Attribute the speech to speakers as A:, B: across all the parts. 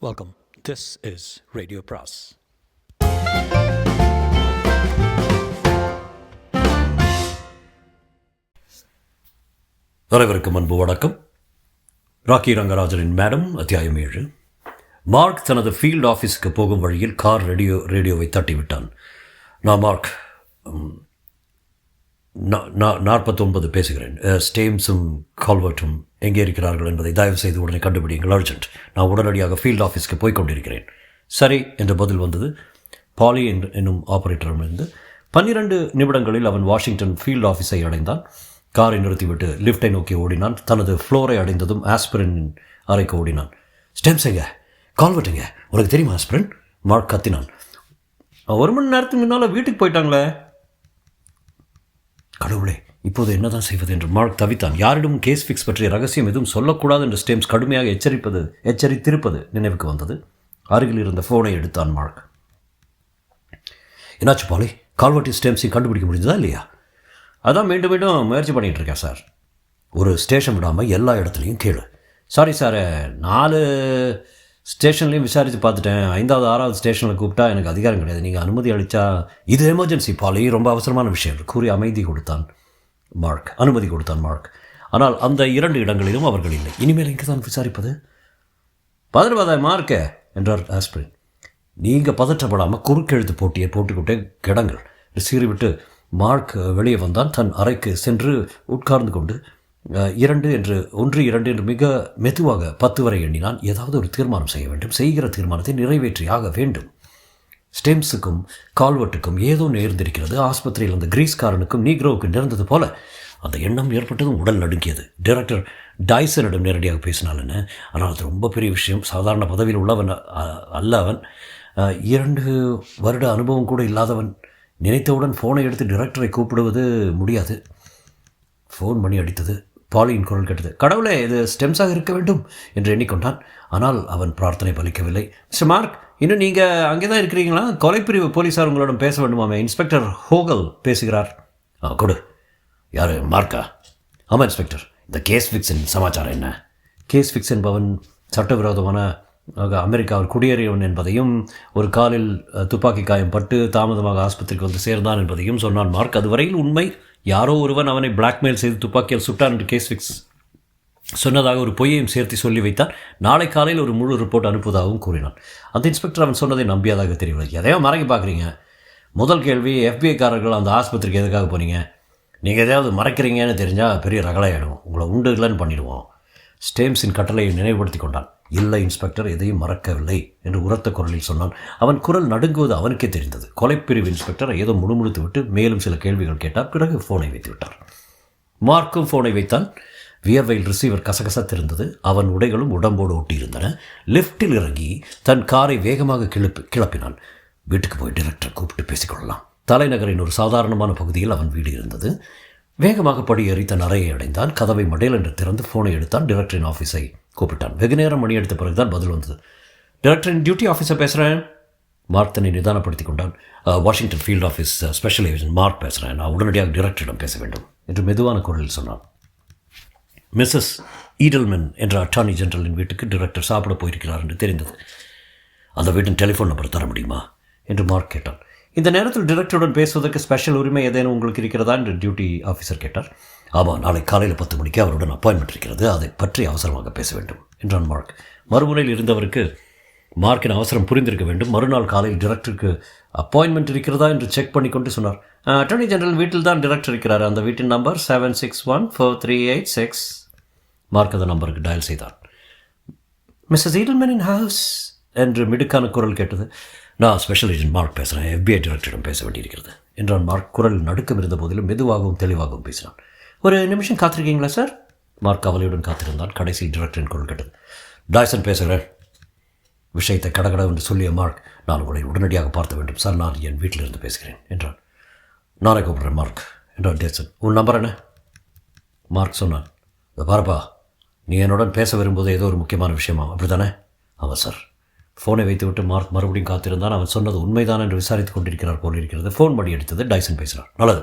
A: Welcome. This is Radio Pras.
B: அனைவருக்கும் அன்பு வணக்கம். ராக்கி ரங்கராஜனின் மேடம் அத்தியாயம் 7. மார்க் தனது ஃபீல்டு ஆஃபீஸுக்கு போகும் வழியில் கார் ரேடியோவை தட்டிவிட்டான். நான் மார்க் 49 பேசுகிறேன். ஸ்டேம்ஸும் கால்வர்ட்டும் எங்கே இருக்கிறார்கள் என்பதை தயவு செய்து உடனே கண்டுபிடிங்கள், அர்ஜென்ட். நான் உடனடியாக ஃபீல்டு ஆஃபீஸ்க்கு போய் கொண்டிருக்கிறேன். சரி என்ற பதில் வந்தது பாலி என்னும் ஆபரேட்டரிடமிருந்து. 12 நிமிடங்களில் அவன் வாஷிங்டன் ஃபீல்டு ஆஃபீஸை அடைந்தான். காரை நிறுத்திவிட்டு லிஃப்டை நோக்கி ஓடினான். தனது ஃப்ளோரை அடைந்ததும் ஆஸ்பிரின் அறைக்கு ஓடினான். ஸ்டெம்ஸ் எங்க? கால்வர்ட் எங்க? உனக்கு தெரியுமா ஆஸ்பிரின்? மார்க் கத்தினான். 1 மணி நேரத்துக்கு முன்னால் வீட்டுக்கு போயிட்டாங்களே. கடவுளே, இப்போது என்னதான் செய்வது என்று மார்க் தவித்தான். யாரிடமும் கேஸ் ஃபிக்ஸ் பற்றிய ரகசியம் எதுவும் சொல்லக்கூடாது என்று ஸ்டேம்ஸ் கடுமையாக எச்சரித்திருப்பது நினைவுக்கு வந்தது. அருகில் இருந்த ஃபோனை எடுத்தான் மார்க். என்னாச்சு பாலி? கால்வர்ட் ஸ்டேம்ஸையும் கண்டுபிடிக்க முடிஞ்சதா இல்லையா? அதான் மீண்டும் மீண்டும் முயற்சி பண்ணிகிட்டு இருக்கேன் சார். ஒரு ஸ்டேஷன் விடாமல் எல்லா இடத்துலையும் கேளு. சாரி சார், 4 ஸ்டேஷன்லேயும் விசாரித்து பார்த்துட்டேன். 5வது 6வது ஸ்டேஷனில் கூப்பிட்டா எனக்கு அதிகாரம் கிடையாது. நீங்கள் அனுமதி அளித்தா. இது எமர்ஜென்சி பாலி, ரொம்ப அவசரமான விஷயம் கூறி அனுமதி கொடுத்தான் மார்க். ஆனால் அந்த 2 இடங்களிலும் அவர்கள் இல்லை. இனிமேல் எங்கே தான் விசாரிப்பது? பதற்றப்படாத மார்க்க என்றார் ஆஸ்பிரின். நீங்கள் பதற்றப்படாமல் குறுக்கெழுத்து போட்டியை போட்டுக்கிட்டே கிடங்கள் சீறிவிட்டு மார்க் வெளியே வந்தான். தன் அறைக்கு சென்று உட்கார்ந்து கொண்டு 1 2 என்று மிக மெதுவாக 10 வரை எண்ணினான். ஏதாவது ஒரு தீர்மானம் செய்ய வேண்டும். செய்கிற தீர்மானத்தை நிறைவேற்றியாக வேண்டும். ஸ்டெம்ஸுக்கும் கால்வர்ட்டுக்கும் ஏதோ நேர்ந்திருக்கிறது. ஆஸ்பத்திரியில் அந்த கிரீஸ்காரனுக்கும் நீக்ரோவுக்கு நேர்ந்தது போல அந்த எண்ணம் ஏற்பட்டதும் உடல் நடுங்கியது. டைரக்டர் டைசனிடம் நேரடியாக பேசினாள் என்ன? ஆனால் அது ரொம்ப பெரிய விஷயம். சாதாரண பதவியில் உள்ளவன் அல்ல அவன். 2 வருட அனுபவம் கூட இல்லாதவன். நினைத்தவுடன் ஃபோனை எடுத்து டைரக்டரை கூப்பிடுவது முடியாது. ஃபோன் மணி அடித்தது. பாலியின் குரல் கேட்டது. கடவுளே, இது ஸ்டெம்ஸாக இருக்க வேண்டும் என்று எண்ணிக்கொண்டான். ஆனால் அவன் பிரார்த்தனை பலிக்கவில்லை. மிஸ்டர் மார்க், இன்னும் நீங்கள் அங்கே தான் இருக்கிறீங்களா? கொலைப்பிரிவு போலீஸார் உங்களிடம் பேச வேண்டுமாமே. இன்ஸ்பெக்டர் ஹோகல் பேசுகிறார். கொடு. யார்? மார்க்கா? ஆமாம் இன்ஸ்பெக்டர். இந்த கேஸ் ஃபிக்ஸின் சமாச்சாரம் என்ன? கேஸ் ஃபிக்ஸ் என்பவன் சட்டவிரோதமான அமெரிக்காவில் குடியேறியவன் என்பதையும் ஒரு காலில் துப்பாக்கி காயம் பட்டு தாமதமாக ஆஸ்பத்திரிக்கு வந்து சேர்ந்தான் என்பதையும் சொன்னான் மார்க். அதுவரையில் உண்மை. யாரோ ஒருவன் அவனை பிளாக்மெயில் செய்து துப்பாக்கியால் சுட்டான் என்று கேஸ் ஃபிக்ஸ் சொன்னதாக ஒரு பொய்யையும் சேர்த்து சொல்லி வைத்தான். நாளை காலையில் ஒரு முழு ரிப்போர்ட் அனுப்புவதாகவும் கூறினான். அந்த இன்ஸ்பெக்டர் அவன் சொன்னதை நம்பியதாக தெரியவில்லை. எதையோ மறைக்க பார்க்குறீங்க. முதல் கேள்வி, FBI-காரர்கள் அந்த ஆஸ்பத்திரிக்கு எதுக்காக போனீங்க? நீங்கள் எதையாவது மறைக்கிறீங்கன்னு தெரிஞ்சால் பெரிய ரகலையாயிடும். உங்களை உண்டு இல்லைன்னு பண்ணிடுவோம். ஸ்டேம்ஸின் கட்டளையை நினைவுபடுத்தி கொண்டான். இல்லை இன்ஸ்பெக்டர், எதையும் மறக்கவில்லை என்று உரத்த குரலில் சொன்னான். அவன் குரல் நடுங்குவது அவனுக்கே தெரிந்தது. கொலைப்பிரிவு இன்ஸ்பெக்டர் ஏதோ முணுமுணுத்து விட்டு மேலும் சில கேள்விகள் கேட்டார். பிறகு ஃபோனை வைத்து விட்டார். மார்க்கும் ஃபோனை வைத்தான். வியர்வையில் ரிசீவர் கசகசத்திருந்தது. அவன் உடைகளும் உடம்போடு ஒட்டியிருந்தன. லிஃப்டில் இறங்கி தன் காரை வேகமாக கிளப்பினான். வீட்டுக்கு போய் டைரக்டர் கூப்பிட்டு பேசிக்கொள்ளலாம். தலைநகரின் ஒரு சாதாரணமான பகுதியில் அவன் வீடு இருந்தது. வேகமாக படியேறி தன் அறையை அடைந்தான். கதவை மடையல் என்று திறந்து ஃபோனை எடுத்தான். டைரக்டரின் ஆஃபீஸை கூப்பிட்டான். வெகு நேரம் மணி எடுத்த பிறகுதான் பதில் வந்தது. டைரக்டரின் டியூட்டி ஆஃபீஸர் பேசுகிறேன். மார்க் தன்னை நிதானப்படுத்தி கொண்டான். Washington field office special agent mark பேசுகிறேன். நான் உடனடியாக டைரக்டரிடம் பேச வேண்டும் என்று மெதுவான குரலில் சொன்னான். மிஸ்ஸஸ் ஈடல்மேன் என்ற அட்டார்னி ஜெனரலின் வீட்டுக்கு டைரக்டர் சாப்பிட போயிருக்கிறார் என்று தெரிந்தது. அந்த வீட்டின் டெலிஃபோன் நம்பர் தர முடியுமா என்று மார்க் கேட்டான். இந்த நேரத்தில் டைரக்டருடன் பேசுவதற்கு ஸ்பெஷல் உரிமை ஏதேனும் உங்களுக்கு இருக்கிறதா என்று டியூட்டி ஆஃபீஸர் கேட்டார். ஆமாம், நாளை காலையில் 10 மணிக்கு அவருடன் அப்பாயின்மெண்ட் இருக்கிறது. அதை பற்றி அவசரமாக பேச வேண்டும் என்றான் மார்க். மறுமுறையில் இருந்தவருக்கு மார்க்கின் அவசரம் புரிந்திருக்க வேண்டும். மறுநாள் காலையில் டைரக்டருக்கு அப்பாயின்மெண்ட் இருக்கிறதா என்று செக் பண்ணி கொண்டு சொன்னார். அட்டார்னி ஜெனரல் வீட்டில் தான் டைரக்டர் இருக்கிறார். அந்த வீட்டின் நம்பர் 7614386. மார்க் அந்த நம்பருக்கு டயல் செய்தான். மிஸ்ஸஸ் ஈடல்மேன் இன் ஹவுஸ் என்று மிடுக்கான குரல் கேட்டது. நான் ஸ்பெஷல் ஏஜென்ட் மார்க் பேசுகிறேன். FBI டைரக்டரிடம் பேச வேண்டியிருக்கிறது என்றான் மார்க். குரல் நடுக்கம் இருந்த போதிலும் மெதுவாகவும் தெளிவாகவும் பேசினான். ஒரு நிமிஷம் காத்திருக்கீங்களா சார்? மார்க் கவலையுடன் காத்திருந்தான். கடைசியில் டைரக்டரின் குரல் கேட்டது. டைசன் பேசுகிறேன். விஷயத்தை கடகட என்று சொல்லிய மார்க், நான் உங்களை உடனடியாக பார்த்த வேண்டும் சார். நான் என் வீட்டிலிருந்து பேசுகிறேன் என்றான். நானே கூப்பிட்றேன் மார்க் என்றான் டைசன். உன் நம்பர் என்ன? மார்க் சொன்னான். பாருப்பா, நீ என்னுடன் பேச வரும்போது ஏதோ ஒரு முக்கியமான விஷயமா, அப்படி தானே? ஆமாம் சார். ஃபோனை வைத்துவிட்டு மார்க் மறுபடியும் காத்திருந்தான். அவன் சொன்னது உண்மைதான் என்று விசாரித்துக் கொண்டிருக்கிறார் போல் இருக்கிறது. ஃபோன் மணி எடுத்தது. டைசன் பேசுகிறார். நல்லது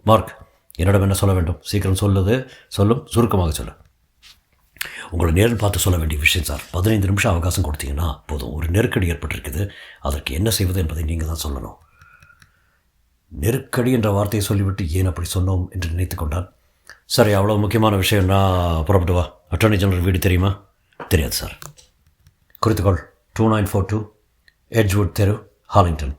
B: மார்க், என்னிடம் என்ன சொல்ல வேண்டும்? சீக்கிரம் சொல்லும், சுருக்கமாக சொல்லு. உங்களை நேரில் பார்த்து சொல்ல வேண்டிய விஷயம் சார். 15 நிமிஷம் அவகாசம் கொடுத்தீங்கன்னா போதும். ஒரு நெருக்கடி ஏற்பட்டிருக்குது, அதற்கு என்ன செய்வது என்பதை நீங்கள் தான் சொல்லணும். நெருக்கடி என்ற வார்த்தையை சொல்லிவிட்டு ஏன் அப்படி சொன்னோம் என்று நினைத்து கொண்டான். சரி, அவ்வளோ முக்கியமான விஷயம்னா புறப்பட்டு வா. அட்டர்னி ஜெனரல் வீடு தெரியுமா? தெரியாது சார். குறித்துக்கொள், 2942 எட்ஜ்வுட் தெரு, ஹாலிங்டன்.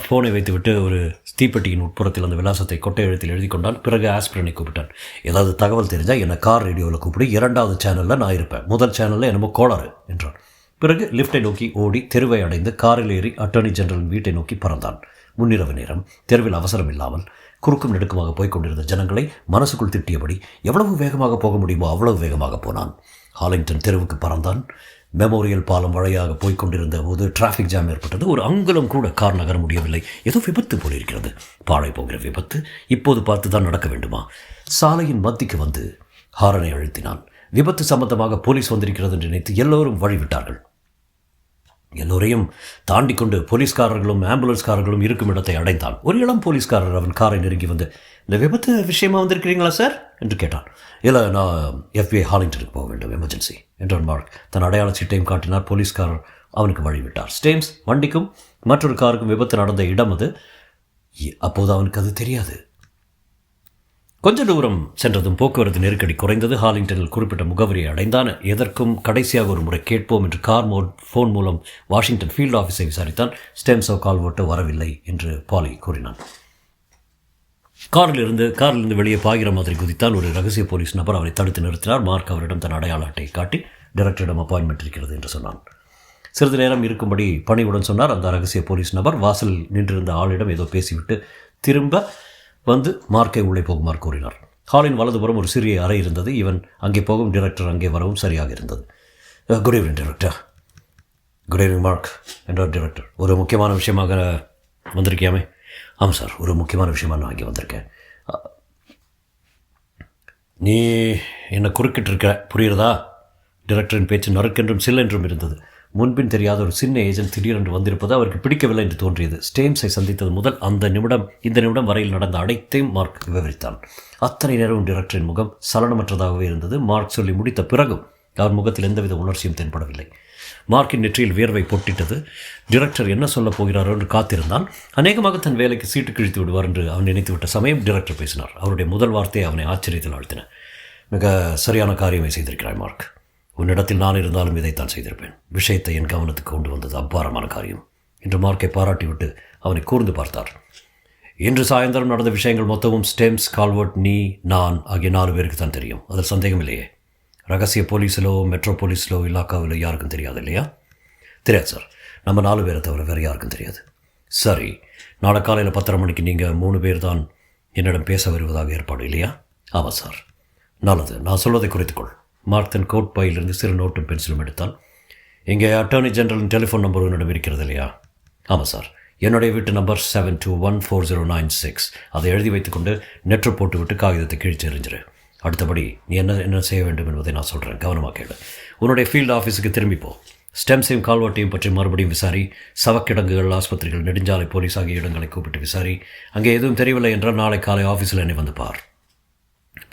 B: ஃபோனை வைத்துவிட்டு ஒரு தீப்பெட்டியின் உட்புறத்தில் அந்த விலாசத்தை கொட்டை எழுத்தில் எழுதி கொண்டான். பிறகு ஆஸ்பிரனை கூப்பிட்டான். ஏதாவது தகவல் தெரிஞ்சால் என்னை கார் ரேடியோவில் கூப்பிடு. 2வது சேனலில் நான் இருப்பேன். முதல் சேனலில் என்னமோ கோளாறு என்றான். பிறகு லிஃப்டை நோக்கி ஓடி தெருவை அடைந்து காரில் ஏறி அட்டர்னி ஜெனரலின் வீட்டை நோக்கி பறந்தான். முன்னிரவு நேரம். தெருவில் அவசரம் இல்லாமல் குறுக்கும் நெடுக்குமாக போய்க் கொண்டிருந்த ஜனங்களை மனசுக்குள் திட்டியபடி எவ்வளவு வேகமாக போக முடியுமோ அவ்வளவு வேகமாக போனான். ஹாலிங்டன் தெருவுக்கு பறந்தான். மெமோரியல் பாலம் வழியாக போய்க் கொண்டிருந்த போது டிராஃபிக் ஜாம் ஏற்பட்டது. ஒரு அங்குலம் கூட கார் நகர முடியவில்லை. ஏதோ விபத்து போலிருக்கிறது. பாழை போகிற விபத்து. இப்போது பார்த்து தான் நடக்க வேண்டுமா? சாலையின் மத்திக்கு வந்து ஹாரனை அழுத்தினான். விபத்து சம்பந்தமாக போலீஸ் வந்திருக்கிறது என்று நினைத்து எல்லோரும் வழிவிட்டார்கள். எல்லோரையும் தாண்டி கொண்டு போலீஸ்காரர்களும் ஆம்புலன்ஸ்காரர்களும் இருக்கும் இடத்தை அடைந்தான். ஒரு இளம் போலீஸ்காரர் அவன் காரை நெருங்கி வந்து, இந்த விபத்து விஷயமா வந்திருக்கிறீங்களா சார் என்று கேட்டான். இல்லை, நான் FBI ஹாலிங்டனுக்கு போக வேண்டும், எமர்ஜென்சி என்றான் மார்க். தன் அடையாள சீட்டையும் காட்டினார். போலீஸ்காரர் அவனுக்கு வழிவிட்டார். ஸ்டேம்ஸ் வண்டிக்கும் மற்றொரு காருக்கும் விபத்து நடந்த இடம் அது. அப்போது அவனுக்கு அது தெரியாது. கொஞ்ச தூரம் சென்றதும் போக்குவரத்து நெருக்கடி குறைந்தது. ஹாலிங்டனில் குறிப்பிட்ட முகவரியை அடைந்தான். எதற்கும் கடைசியாக ஒரு முறை கேட்போம் என்று ஃபோன் மூலம் வாஷிங்டன் ஃபீல்டு ஆஃபீஸை விசாரித்தான். ஸ்டெம்ஸோ கால்வர்ட்டோ வரவில்லை என்று பாலி கூறினான். காரிலிருந்து வெளியே பாய்கிற மாதிரி குதித்தான். ஒரு ரகசிய போலீஸ் நபர் அவரை தடுத்து நிறுத்தினார். மார்க் அவரிடம் தன் அடையாள அட்டையை காட்டி டைரக்டரிடம் அப்பாயின்மெண்ட் இருக்கிறது என்று சொன்னான். சிறிது நேரம் இருக்கும்படி பணிவுடன் சொன்னார். அந்த ரகசிய போலீஸ் நபர் வாசல் நின்றிருந்த ஆளிடம் ஏதோ பேசிவிட்டு திரும்ப வந்து மார்க்கை உள்ளே போகுமாறு கூறினார். ஹாலின் வலதுபுறம் ஒரு சிறிய அறை இருந்தது. இவன் அங்கே போகும், டைரக்டர் அங்கே வரவும் சரியாக இருந்தது. Good evening director. Good evening mark என்றார் டைரக்டர். ஒரு முக்கியமான விஷயமாக வந்திருக்கியாமே? ஆமாம் சார், ஒரு முக்கியமான விஷயமாக நான் அங்கே வந்திருக்கேன். நீ என்னை குறுக்கிட்டிருக்க, புரியுறதா? டைரக்டரின் பேச்சு நறுக்கென்றும் சில்லென்றும் இருந்தது. முன்பின் தெரியாத ஒரு சின்ன ஏஜென்ட் திடீரென்று வந்திருப்பது அவருக்கு பிடிக்கவில்லை என்று தோன்றியது. ஸ்டேம்ஸை சந்தித்தது முதல் இந்த நிமிடம் வரையில் நடந்த அனைத்தையும் மார்க் விவரித்தான். அத்தனை நேரம் டைரக்டரின் முகம் சலனமற்றதாகவே இருந்தது. மார்க் சொல்லி முடித்த பிறகும் அவர் முகத்தில் எந்தவித உணர்ச்சியும் தென்படவில்லை. மார்க்கின் நெற்றியில் வியர்வை பொட்டிட்டது. டைரக்டர் என்ன சொல்லப் போகிறாரோ என்று காத்திருந்தான். அநேகமாக தன் வேலைக்கு சீட்டு கிழித்து விடுவார் என்று அவன் நினைத்துவிட்ட சமயம் டைரக்டர் பேசினார். அவருடைய முதல் வார்த்தையை அவனை ஆச்சரியத்தில் ஆழ்த்தின. மிக சரியான காரியமை செய்திருக்கிறாய் மார்க். உன்னிடத்தில் நான் இருந்தாலும் இதைத்தான் செய்திருப்பேன். விஷயத்தை என் கவனத்துக்கு கொண்டு வந்தது அபாரமான காரியம் என்று மார்க்கை பாராட்டிவிட்டு அவனை கூர்ந்து பார்த்தார். இன்று சாயந்தரம் நடந்த விஷயங்கள் மொத்தமும் ஸ்டெம்ஸ், கால்வர்ட், நீ, நான் ஆகிய 4 பேருக்கு தான் தெரியும். அதில் சந்தேகம் இல்லையே. ரகசிய போலீஸிலோ மெட்ரோ போலீஸிலோ இலாக்காவிலோ யாருக்கும் தெரியாது இல்லையா? தெரியாது சார். நம்ம 4 பேரை தவிர வேறு யாருக்கும் தெரியாது. சரி, நாளை காலையில் 10:30 மணிக்கு நீங்கள் 3 பேர் தான் என்னிடம் பேச வருவதாக ஏற்பாடு இல்லையா? ஆமாம் சார். நல்லது, நான் சொல்வதை குறித்துக்கொள். மார்க் தன் கோட் பையிலிருந்து சிறு நோட்டும் பென்சிலும் எடுத்தான். இங்கே அட்டர்னி ஜெனரலின் டெலிஃபோன் நம்பர் என்னிடம் இருக்கிறது இல்லையா? ஆமாம் சார். என்னுடைய வீட்டு நம்பர் 72140996. அதை எழுதி வைத்துக்கொண்டு நெற்று போட்டுவிட்டு காகிதத்தை கிழிச்சு எறிஞ்சிரு. அடுத்தபடி நீ என்ன செய்ய வேண்டும் என்பதை நான் சொல்கிறேன், கவனமாக கேளு. உன்னுடைய ஃபீல்டு ஆஃபீஸுக்கு திரும்பிப்போ. ஸ்டெம்ஸையும் கால்வர்ட்டையும் பற்றி மறுபடியும் விசாரி. சவக்கிடங்குகள், ஆஸ்பத்திரிகள், நெடுஞ்சாலை, போலீஸ் ஆகிய இடங்களை கூப்பிட்டு விசாரி. அங்கே எதுவும் தெரியவில்லை என்றால் நாளை காலை ஆஃபீஸில் என்னை வந்து பார்.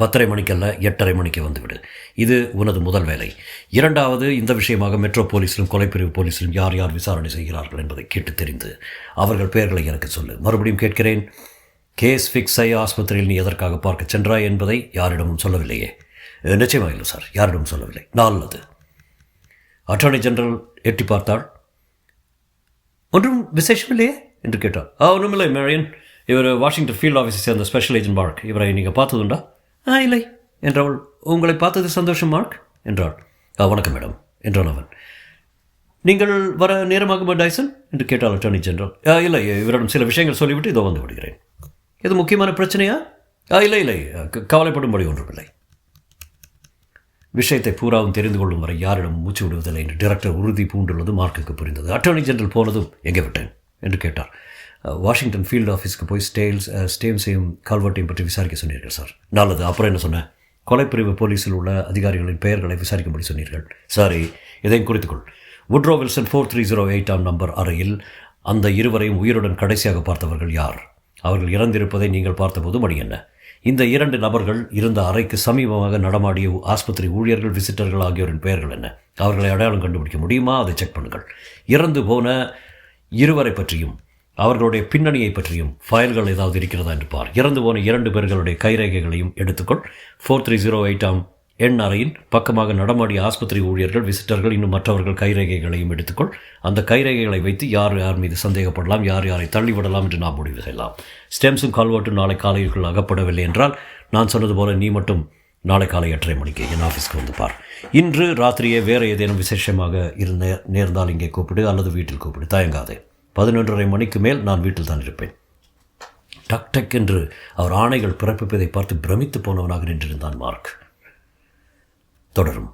B: 10:30 மணிக்கல்ல, 8:30 மணிக்கு வந்துவிடு. இது உனது முதல் வேலை. 2வது, இந்த விஷயமாக மெட்ரோ போலீஸிலும் கொலைப்பிரிவு போலீஸிலும் யார் யார் விசாரணை செய்கிறார்கள் என்பதை கேட்டு தெரிந்து அவர்கள் பெயர்களை எனக்கு சொல்லு. மறுபடியும் கேட்கிறேன், கேஸ் ஃபிக்ஸ் ஆகி ஆஸ்பத்திரியில் நீ எதற்காக பார்க்க சென்றாய் என்பதை யாரிடமும் சொல்லவில்லையே? நிச்சயமாக இல்லை சார், யாரிடமும் சொல்லவில்லை. நல்லது. அட்டர்னி ஜெனரல் எட்டி பார்த்தாள். ஒன்றும் விசேஷமில்லையே என்று கேட்டார். ஒன்றுமில்லை மேரியன். இவர் வாஷிங்டன் ஃபீல்டு ஆஃபீஸை சேர்ந்த ஸ்பெஷல் ஏஜென்ட் மார்க். இவரை நீங்கள் பார்த்ததுண்டா? இல்லை என்றவள். உங்களை பார்த்தது சந்தோஷம் மார்க் என்றாள். வணக்கம் மேடம் என்றான் அவன். நீங்கள் வர நேரமாகுமா டைசன் என்று கேட்டாள் அட்டர்னி ஜெனரல். இல்லை, இவரிடம் சில விஷயங்கள் சொல்லிவிட்டு இதோ வந்து விடுகிறேன். இது முக்கியமான பிரச்சனையா? இல்லை, கவலைப்படும்படி ஒன்றுமில்லை. விஷயத்தை பூராவும் தெரிந்து கொள்ளும் வரை யாரிடம் மூச்சு விடுவதில்லை என்று டைரக்டர் உறுதி பூண்டுள்ளது மார்க்குக்கு புரிந்தது. அட்டர்னி ஜெனரல் போனதும் எங்கே விட்டேன் என்று கேட்டார். வாஷிங்டன் ஃபீல்டு ஆஃபீஸ்க்கு போய் ஸ்டேம்ஸையும் கால்வர்ட்டையும் பற்றி விசாரிக்க சொன்னீர்கள் சார். நல்லது. அப்புறம் என்ன சொன்னேன்? கொலைப்பிரிவு போலீஸில் உள்ள அதிகாரிகளின் பெயர்களை விசாரிக்கும்படி சொன்னீர்கள். சரி, இதையும் குறித்துக்கொள். வுட்ரோ வில்சன் 4308 நம்பர் அறையில் அந்த இருவரையும் உயிருடன் கடைசியாக பார்த்தவர்கள் யார்? அவர்கள் இறந்திருப்பதை நீங்கள் பார்த்தபோது மணி என்ன? இந்த 2 நபர்கள் இருந்த அறைக்கு சமீபமாக நடமாடிய ஆஸ்பத்திரி ஊழியர்கள், விசிட்டர்கள் ஆகியோரின் பெயர்கள் என்ன? அவர்களை அடையாளம் கண்டுபிடிக்க முடியுமா? அதை செக் பண்ணுங்கள். இறந்து போன இருவரை பற்றியும் அவர்களுடைய பின்னணியை பற்றியும் ஃபைல்கள் ஏதாவது இருக்கிறதா என்று பார். இறந்து போன 2 பேர்களுடைய கைரேகைகளையும் எடுத்துக்கொள். 4308 எண் அறையின் பக்கமாக நடமாடிய ஆஸ்பத்திரி ஊழியர்கள், விசிட்டர்கள், இன்னும் மற்றவர்கள் கைரேகைகளையும் எடுத்துக்கொள். அந்த கைரேகைகளை வைத்து யார் யார் மீது சந்தேகப்படலாம், யார் யாரை தள்ளிவிடலாம் என்று நாம் முடிவு செய்யலாம். ஸ்டெம்ஸும் கால்வர்ட்டும் நாளை காலைக்குள் அகப்படவில்லை என்றால் நான் சொன்னது போல நீ மட்டும் நாளை காலை 8:30 மணிக்கு என் ஆஃபீஸ்க்கு வந்து பார். இன்று ராத்திரியே வேறு ஏதேனும் விசேஷமாக நேர்ந்தால் இங்கே கூப்பிடு அல்லது வீட்டில் கூப்பிடு. தயங்காதே. 11:30 மணிக்கு மேல் நான் வீட்டில் தான் இருப்பேன். டக் டக் என்று அவர் ஆணைகள் பிறப்பிப்பதை பார்த்து பிரமித்து போனவனாக நின்றிருந்தான் மார்க். தொடரும்.